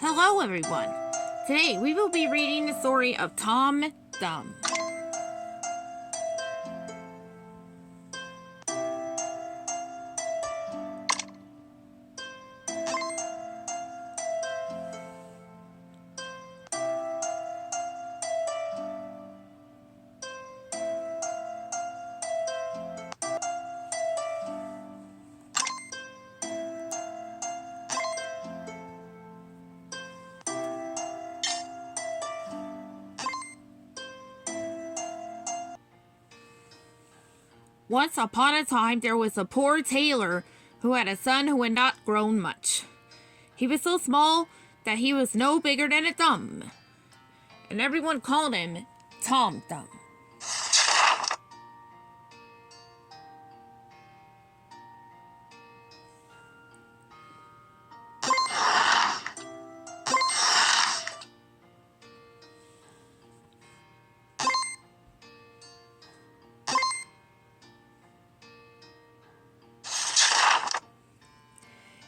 Hello everyone! Today we will be reading the story of Tom Thumb. Once upon a time, there was a poor tailor who had a son who had not grown much. He was so small that he was no bigger than a thumb, and everyone called him Tom Thumb.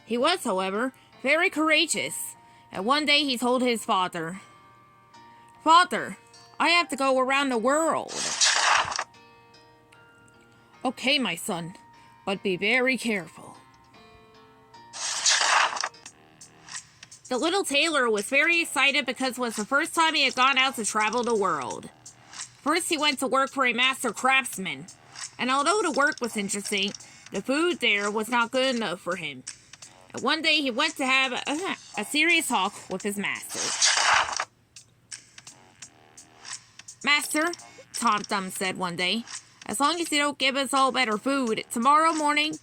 He was, however, very courageous, and one day he told his father, "Father, I have to go around the world." "Okay, my son, but be very careful." The little tailor was very excited because it was the first time he had gone out to travel the world. First, he went to work for a master craftsman, and although the work was interesting, the food there was not good enough for him. And one day he went to have a serious talk with his master. "Master," Tom Thumb said one day, "as long as you don't give us all better food, tomorrow morning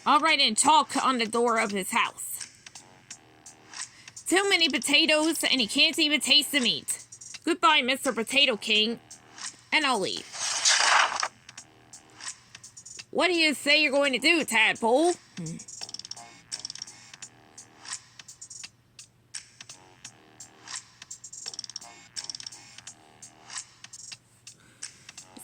I'll write in chalk on the door of his house. Too many potatoes and he can't even taste the meat. Goodbye, Mr. Potato King," and I'll leave. "What do you say you're going to do, Tadpole?"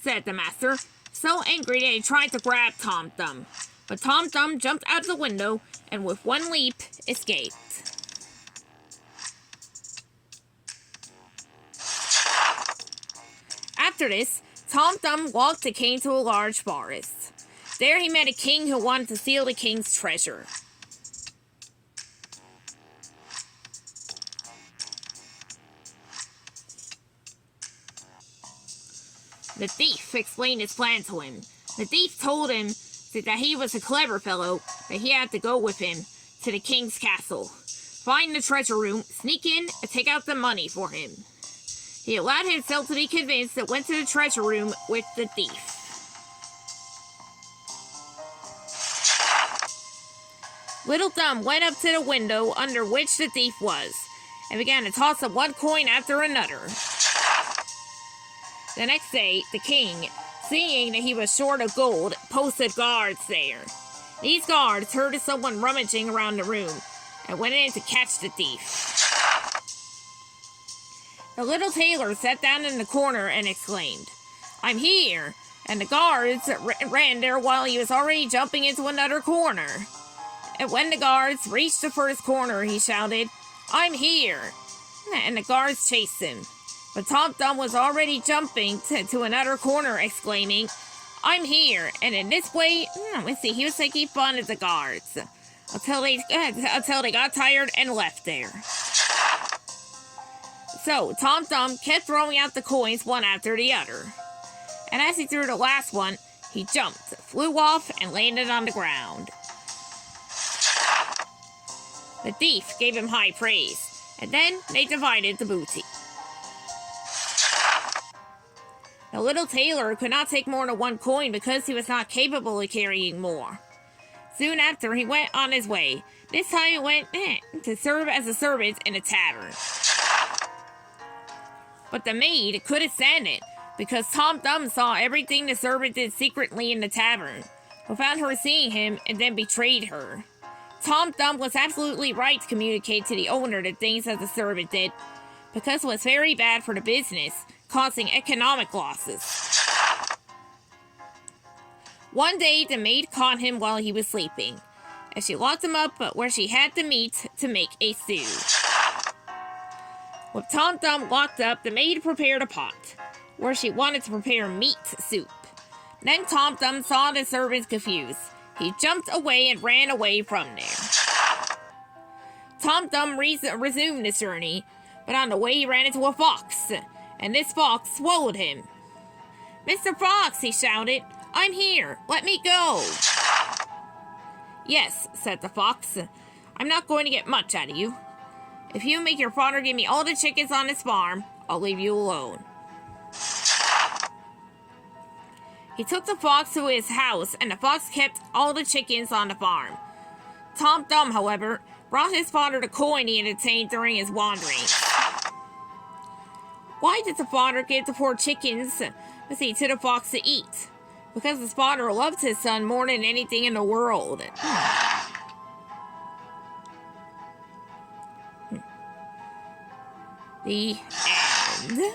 said the master, so angry that he tried to grab Tom Thumb. But Tom Thumb jumped out of the window and with one leap escaped. After this, Tom Thumb walked and came to a large forest. There he met a king who wanted to steal the king's treasure. The thief explained his plan to him. The thief told him that he was a clever fellow, that he had to go with him to the king's castle, find the treasure room, sneak in, and take out the money for him. He allowed himself to be convinced and went to the treasure room with the thief. Little Thumb went up to the window under which the thief was, and began to toss up one coin after another. The next day, the king, seeing that he was short of gold, posted guards there. These guards heard of someone rummaging around the room and went in to catch the thief. The little tailor sat down in the corner and exclaimed, "I'm here!" And the guards ran there while he was already jumping into another corner. And when the guards reached the first corner, he shouted, "I'm here!" And the guards chased him. But Tom Thumb was already jumping to another corner, exclaiming, "I'm here!" And in this way, he was taking fun of the guards until they got tired and left there. So Tom Thumb kept throwing out the coins one after the other. And as he threw the last one, he jumped, flew off, and landed on the ground. The thief gave him high praise, and then they divided the booty. The little tailor could not take more than one coin because he was not capable of carrying more. Soon after, he went on his way. This time he went to serve as a servant in a tavern. But the maid couldn't stand it because Tom Thumb saw everything the servant did secretly in the tavern, without her seeing him, and then betrayed her. Tom Thumb was absolutely right to communicate to the owner the things that the servant did, because it was very bad for the business, causing economic losses. One day, the maid caught him while he was sleeping, and she locked him up where she had the meat to make a stew. With Tom Thumb locked up, the maid prepared a pot, where she wanted to prepare meat soup. Then Tom Thumb saw the servants confused. He jumped away and ran away from there. Tom Thumb resumed his journey, but on the way he ran into a fox, and this fox swallowed him. "Mr. Fox," he shouted, "I'm here. Let me go." "Yes," said the fox. "I'm not going to get much out of you. If you make your father give me all the chickens on his farm, I'll leave you alone." He took the fox to his house, and the fox kept all the chickens on the farm. Tom Thumb, however, brought his father the coin he had obtained during his wanderings. Why did the father give the poor chickens to the fox to eat? Because his father loved his son more than anything in the world. The end.